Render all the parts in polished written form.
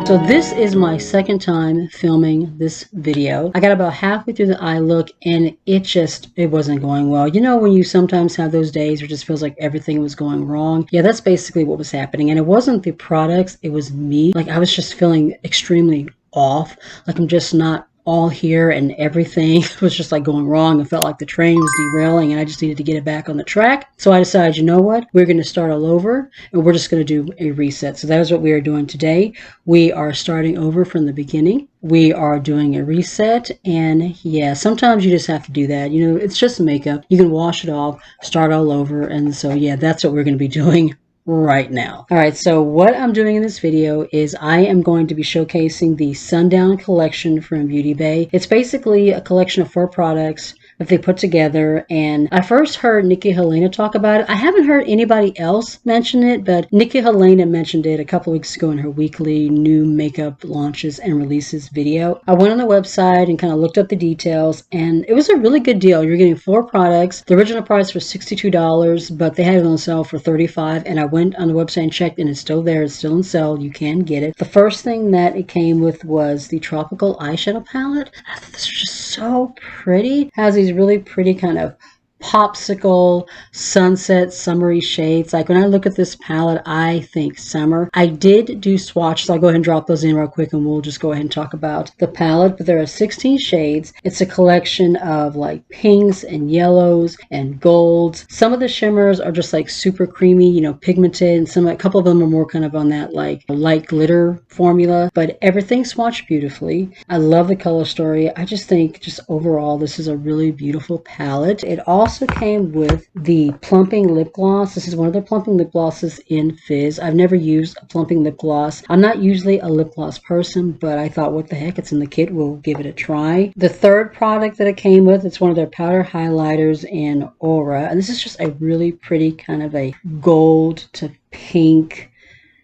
So this is my second time filming this video. I got about halfway through the eye look and it wasn't going well. You know when you sometimes have those days where it just feels like everything was going wrong? Yeah, that's basically what was happening. And it wasn't the products, it was me. Like I was just feeling extremely off. Like I'm just not all here and everything was just like going wrong. It felt like the train was derailing and I just needed to get it back on the track. So I decided, you know what? We're going to start all over and we're just going to do a reset. So that is what we are doing today. We are starting over from the beginning. We are doing a reset, and yeah, sometimes you just have to do that. You know, it's just makeup. You can wash it off, start all over, and so yeah, that's what we're going to be doing right now. All right, so what I'm doing in this video is I am going to be showcasing the Sundown collection from Beauty Bay. It's basically a collection of 4 products that they put together, and I first heard Nikki Helena talk about it. I haven't heard anybody else mention it, but Nikki Helena mentioned it a couple weeks ago in her weekly new makeup launches and releases video. I went on the website and kind of looked up the details, and it was a really good deal. You're getting 4 products. The original price was $62, but they had it on sale for $35, and I went on the website and checked, and it's still there. It's still on sale. You can get it. The first thing that it came with was the Tropical Eyeshadow Palette. I thought this was just so pretty. It has these really pretty kind of popsicle, sunset, summery shades. Like when I look at this palette, I think summer. I did do swatches. I'll go ahead and drop those in real quick and we'll just go ahead and talk about the palette. But there are 16 shades. It's a collection of like pinks and yellows and golds. Some of the shimmers are just like super creamy, you know, pigmented, and a couple of them are more kind of on that like light glitter formula, but everything swatched beautifully. I love the color story. I just think just overall this is a really beautiful palette. It also came with the plumping lip gloss. This is one of the plumping lip glosses in Fizz. I've never used a plumping lip gloss. I'm not usually a lip gloss person, but I thought, what the heck, it's in the kit, we'll give it a try. The third product that it came with, it's one of their powder highlighters in Aura, and this is just a really pretty kind of a gold to pink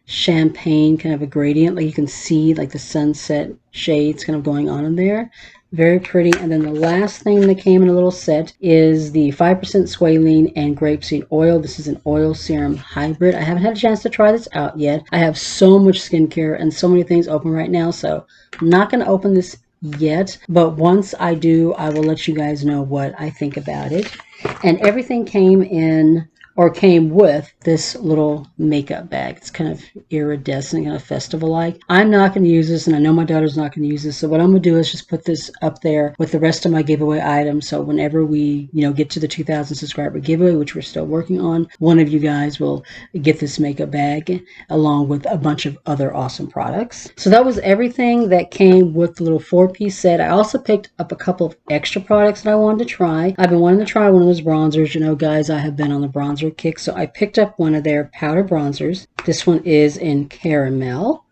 champagne kind of a gradient. Like you can see like the sunset shades kind of going on in there. Very pretty. And then the last thing that came in a little set is the 5% squalene and grapeseed oil. This is an oil serum hybrid. I haven't had a chance to try this out yet. I have so much skincare and so many things open right now, so I'm not going to open this yet. But once I do, I will let you guys know what I think about it. And everything came in or came with this little makeup bag. It's kind of iridescent, kind of festival-like. I'm not going to use this, and I know my daughter's not going to use this, so what I'm going to do is just put this up there with the rest of my giveaway items, so whenever we, you know, get to the 2,000 subscriber giveaway, which we're still working on, one of you guys will get this makeup bag along with a bunch of other awesome products. So that was everything that came with the little 4-piece set. I also picked up a couple of extra products that I wanted to try. I've been wanting to try one of those bronzers. You know, guys, I have been on the bronzer kick, so I picked up one of their powder bronzers. This one is in caramel.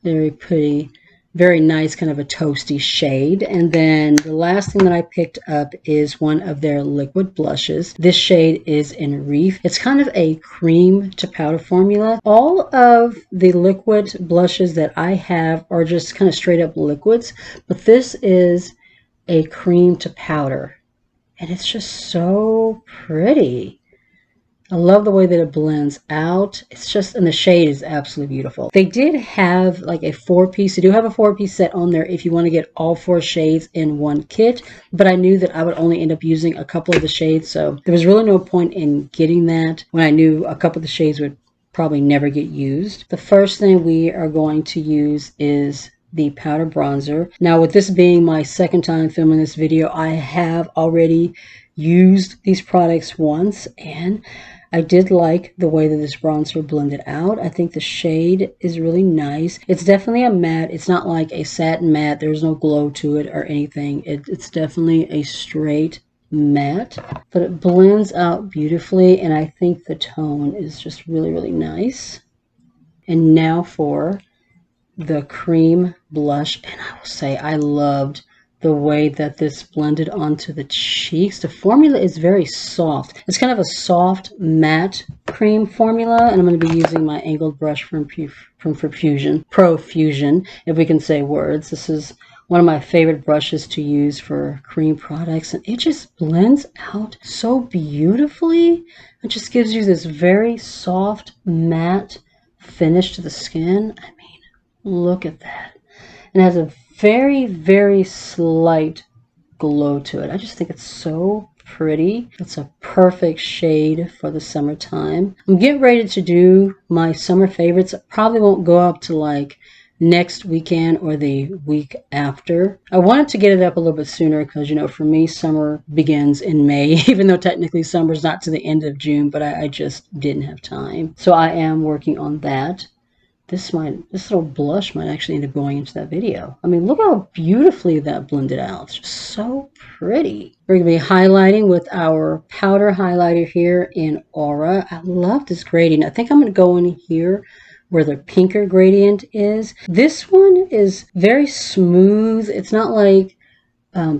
Very pretty, very nice, kind of a toasty shade. And then the last thing that I picked up is one of their liquid blushes. This shade is in Reef. It's kind of a cream to powder formula. All of the liquid blushes that I have are just kind of straight up liquids, but this is a cream to powder, and it's just so pretty. I love the way that it blends out. It's just, and the shade is absolutely beautiful. They did have like a 4-piece. They do have a 4-piece set on there if you want to get all 4 shades in one kit, but I knew that I would only end up using a couple of the shades, so there was really no point in getting that when I knew a couple of the shades would probably never get used. The first thing we are going to use is the powder bronzer. Now, with this being my second time filming this video, I have already used these products once, and I did like the way that this bronzer blended out. I think the shade is really nice. It's definitely a matte. It's not like a satin matte. There's no glow to it or anything. It's definitely a straight matte, but it blends out beautifully, and I think the tone is just really, really nice. And now for the cream blush, and I will say I loved the way that this blended onto the cheeks. The formula is very soft. It's kind of a soft matte cream formula, and I'm going to be using my angled brush from Profusion, if we can say words. This is one of my favorite brushes to use for cream products, and it just blends out so beautifully. It just gives you this very soft matte finish to the skin. I mean, Look at that. And it has a very, very slight glow to it. I just think it's so pretty. It's a perfect shade for the summertime. I'm getting ready to do my summer favorites. Probably won't go up to like next weekend or the week after. I wanted to get it up a little bit sooner because, you know, for me, summer begins in May, even though technically summer's not to the end of June, but I just didn't have time. So I am working on that. This little blush might actually end up going into that video. I mean, look how beautifully that blended out. It's just so pretty. We're going to be highlighting with our powder highlighter here in Aura. I love this gradient. I think I'm going to go in here where the pinker gradient is. This one is very smooth. It's not like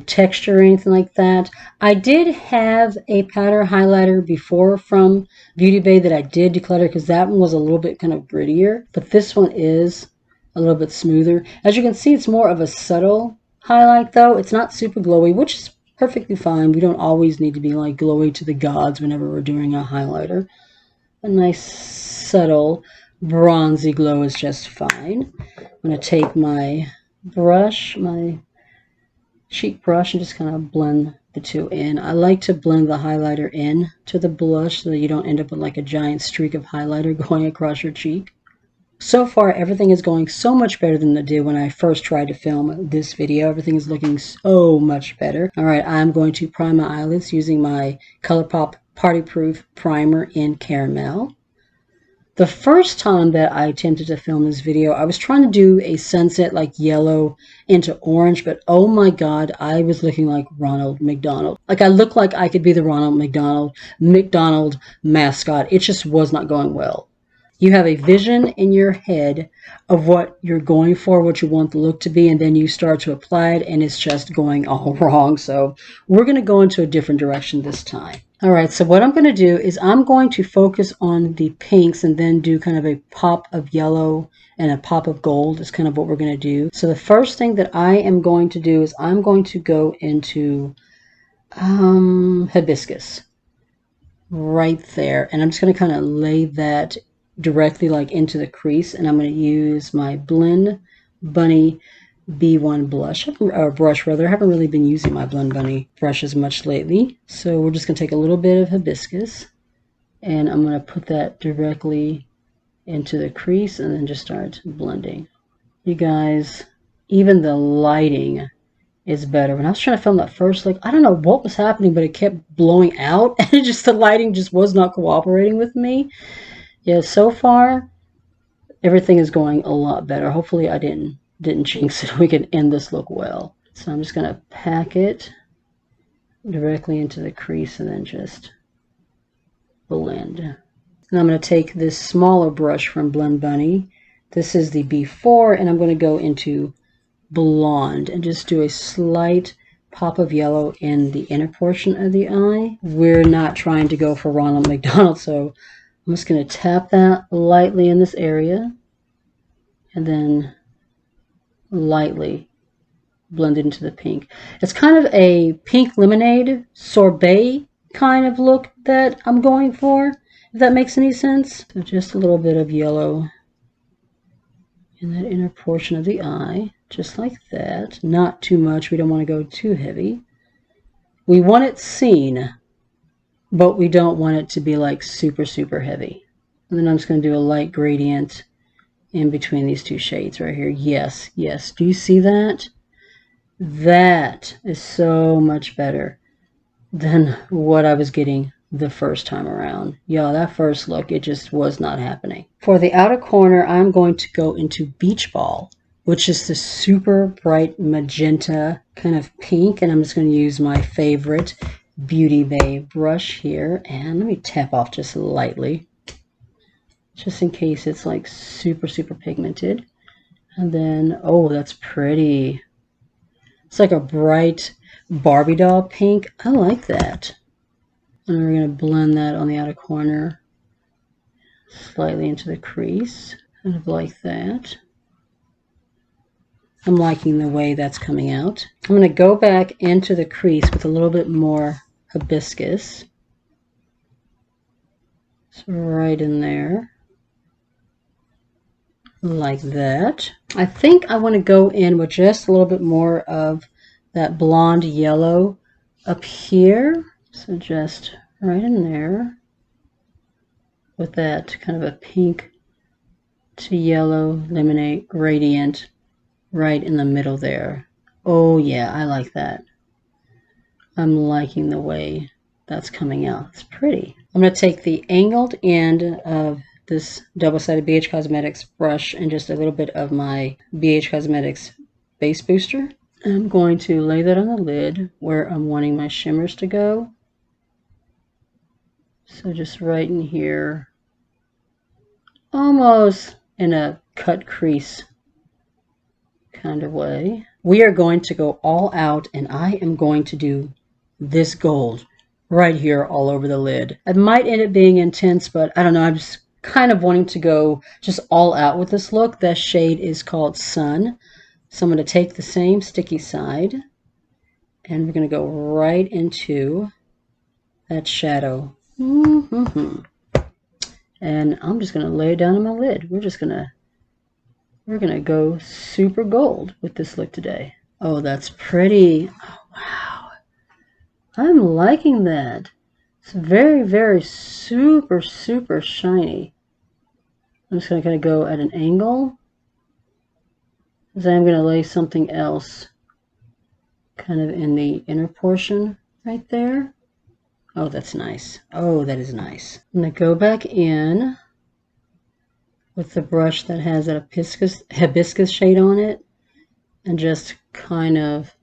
texture or anything like that. I did have a powder highlighter before from Beauty Bay that I did declutter because that one was a little bit kind of grittier, but this one is a little bit smoother. As you can see, it's more of a subtle highlight though. It's not super glowy, which is perfectly fine. We don't always need to be like glowy to the gods whenever we're doing a highlighter. A nice subtle bronzy glow is just fine. I'm going to take my brush, my cheek brush, and just kind of blend the two in. I like to blend the highlighter in to the blush so that you don't end up with like a giant streak of highlighter going across your cheek. So far, everything is going so much better than it did when I first tried to film this video. Everything is looking so much better. All right, I'm going to prime my eyelids using my Colourpop Party Proof Primer in Caramel. The first time that I attempted to film this video, I was trying to do a sunset like yellow into orange, but oh my God, I was looking like Ronald McDonald. Like I looked like I could be the Ronald McDonald mascot. It just was not going well. You have a vision in your head of what you're going for, what you want the look to be, and then you start to apply it and it's just going all wrong. So we're going to go into a different direction this time. All right, so what I'm going to do is I'm going to focus on the pinks and then do kind of a pop of yellow and a pop of gold is kind of what we're going to do. So the first thing that I am going to do is I'm going to go into hibiscus right there. And I'm just going to kind of lay that directly like into the crease. And I'm going to use my Blend Bunny B1 blush, or brush rather. I haven't really been using my Blend Bunny brushes much lately. So we're just going to take a little bit of hibiscus and I'm going to put that directly into the crease and then just start blending. You guys, even the lighting is better. When I was trying to film that first look, I don't know what was happening, but it kept blowing out and it just, the lighting just was not cooperating with me. Yeah, so far everything is going a lot better. Hopefully I didn't jinx it. We can end this look well. So I'm just going to pack it directly into the crease and then just blend. And I'm going to take this smaller brush from Blend Bunny. This is the B4, and I'm going to go into Blonde and just do a slight pop of yellow in the inner portion of the eye. We're not trying to go for Ronald McDonald, so I'm just going to tap that lightly in this area and then lightly blend it into the pink. It's kind of a pink lemonade sorbet kind of look that I'm going for, if that makes any sense. So just a little bit of yellow in that inner portion of the eye, just like that. Not too much. We don't want to go too heavy. We want it seen, but we don't want it to be like super, super heavy. And then I'm just going to do a light gradient in between these two shades right here. Yes, yes. Do you see that? That is so much better than what I was getting the first time around. Yeah, that first look, it just was not happening. For the outer corner, I'm going to go into Beach Ball, which is the super bright magenta kind of pink. And I'm just going to use my favorite Beauty Bay brush here. And let me tap off just lightly, just in case it's like super, super pigmented. And then, oh, that's pretty. It's like a bright Barbie doll pink. I like that. And we're going to blend that on the outer corner slightly into the crease, kind of like that. I'm liking the way that's coming out. I'm going to go back into the crease with a little bit more hibiscus. So right in there, like that. I think I want to go in with just a little bit more of that blonde yellow up here. So just right in there with that kind of a pink to yellow lemonade gradient right in the middle there. Oh yeah, I like that. I'm liking the way that's coming out. It's pretty. I'm going to take the angled end of this double-sided BH Cosmetics brush and just a little bit of my BH Cosmetics base booster. I'm going to lay that on the lid where I'm wanting my shimmers to go. So just right in here, almost in a cut crease kind of way. We are going to go all out, and I am going to do this gold right here all over the lid. It might end up being intense, but I don't know. I'm just kind of wanting to go just all out with this look. That shade is called Sun. So I'm going to take the same sticky side, and we're going to go right into that shadow. And I'm just going to lay it down on my lid. We're going to go super gold with this look today. Oh, that's pretty. Oh, wow. I'm liking that. It's very, very super, super shiny. I'm just going to kind of go at an angle. Because I'm going to lay something else kind of in the inner portion right there. Oh, that's nice. Oh, that is nice. I'm going to go back in with the brush that has that hibiscus shade on it and just kind of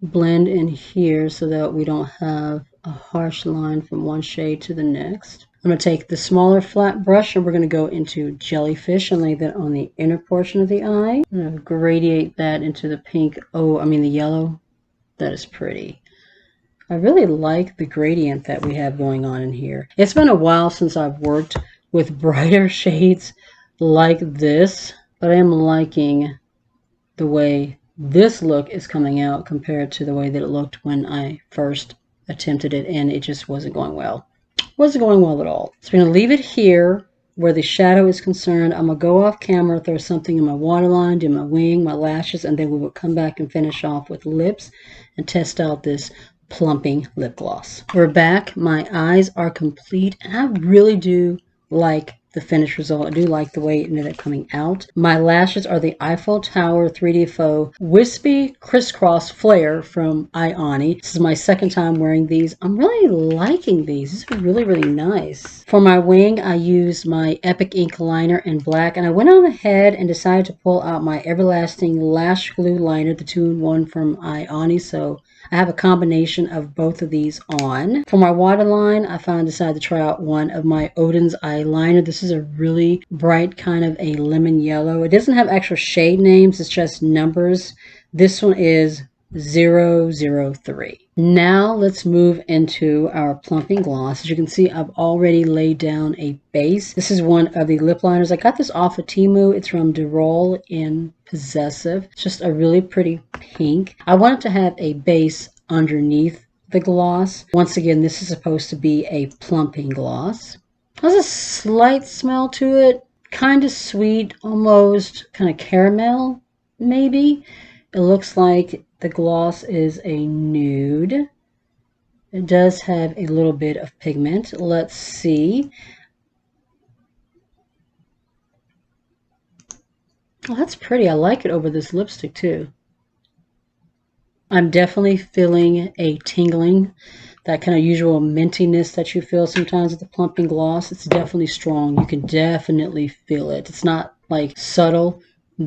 blend in here so that we don't have a harsh line from one shade to the next. I'm going to take the smaller flat brush and we're going to go into Jellyfish and lay that on the inner portion of the eye. I'm going to gradiate that into the pink. Oh, I mean the yellow. That is pretty. I really like the gradient that we have going on in here. It's been a while since I've worked with brighter shades like this, but I am liking the way this look is coming out compared to the way that it looked when I first attempted it, and it just wasn't going well. Wasn't going well at all. So I'm going to leave it here where the shadow is concerned. I'm going to go off camera, throw something in my waterline, do my wing, my lashes, and then we will come back and finish off with lips and test out this plumping lip gloss. We're back. My eyes are complete, and I really do like the finished result. I do like the way it ended up coming out. My lashes are the Eiffel Tower 3D Faux Wispy Crisscross Flare from Ioni. This is my second time wearing these. I'm really liking these. These are really, really nice. For my wing, I used my Epic Ink liner in black, and I went on ahead and decided to pull out my Everlasting Lash Glue liner, the 2-in-1 from Ioni. So I have a combination of both of these on. For my waterline, I decided to try out one of my Oden's eyeliner. This is a really bright kind of a lemon yellow. It doesn't have actual shade names, it's just numbers. This one is 003. Now let's move into our plumping gloss. As you can see, I've already laid down a base. This is one of the lip liners. I got this off of Temu. It's from Derol in Possessive. It's just a really pretty pink. I wanted to have a base underneath the gloss. Once again, this is supposed to be a plumping gloss. Has a slight smell to it. Kind of sweet, almost kind of caramel, maybe. It looks like the gloss is a nude. It does have a little bit of pigment. Let's see. Oh, that's pretty. I like it over this lipstick too. I'm definitely feeling a tingling, that kind of usual mintiness that you feel sometimes with the plumping gloss. It's definitely strong. You can definitely feel it. It's not like subtle.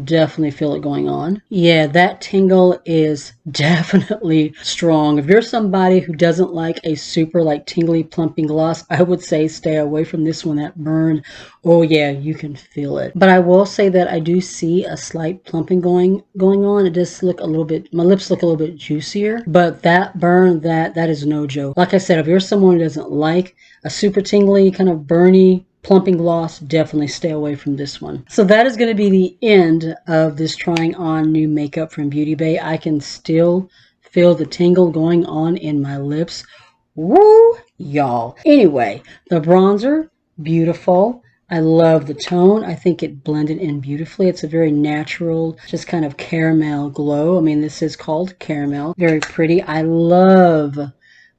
Definitely feel it going on. Yeah, that tingle is definitely strong. If you're somebody who doesn't like a super like tingly plumping gloss, I would say stay away from this one. That burn, oh yeah, you can feel it. But I will say that I do see a slight plumping going on. It does look a little bit, my lips look a little bit juicier, but that burn, that is no joke. Like I said, if you're someone who doesn't like a super tingly kind of burny plumping gloss, definitely stay away from this one. So that is going to be the end of this trying on new makeup from Beauty Bay. I can still feel the tingle going on in my lips. Woo, y'all. Anyway, the bronzer, beautiful. I love the tone. I think it blended in beautifully. It's a very natural, just kind of caramel glow. I mean, this is called caramel. Very pretty. I love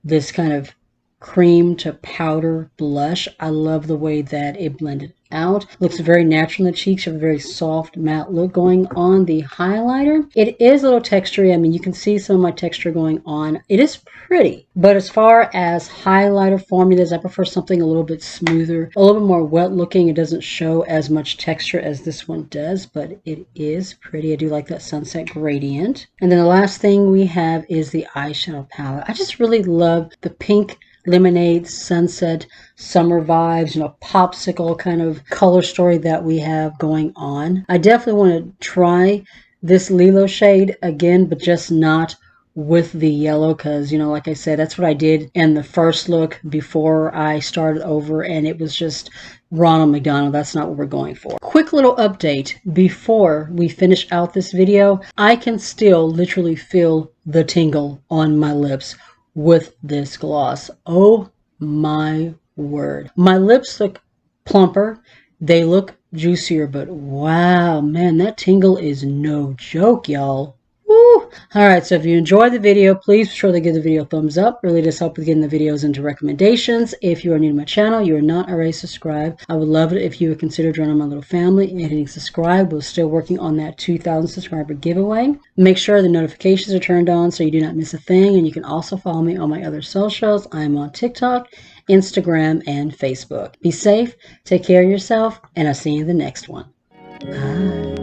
this kind of cream to powder blush. I love the way that it blended out. Looks very natural in the cheeks. You have a very soft matte look going on. The highlighter, it is a little textury. I mean, you can see some of my texture going on. It is pretty, but as far as highlighter formulas, I prefer something a little bit smoother, a little bit more wet looking. It doesn't show as much texture as this one does, but it is pretty. I do like that sunset gradient. And then the last thing we have is the eyeshadow palette. I just really love the pink lemonade, sunset, summer vibes, popsicle kind of color story that we have going on. I definitely want to try this Lilo shade again, but just not with the yellow because, like I said, that's what I did in the first look before I started over, and it was just Ronald McDonald. That's not what we're going for. Quick little update before we finish out this video. I can still literally feel the tingle on my lips with this gloss. Oh my word. My lips look plumper. They look juicier, but wow, man, that tingle is no joke, y'all. Woo! Alright, so if you enjoyed the video, please be sure to give the video a thumbs up. Really does help with getting the videos into recommendations. If you are new to my channel, you are not already subscribed, I would love it if you would consider joining my little family and hitting subscribe. We're still working on that 2,000 subscriber giveaway. Make sure the notifications are turned on so you do not miss a thing, and you can also follow me on my other socials. I'm on TikTok, Instagram, and Facebook. Be safe, take care of yourself, and I'll see you in the next one. Bye.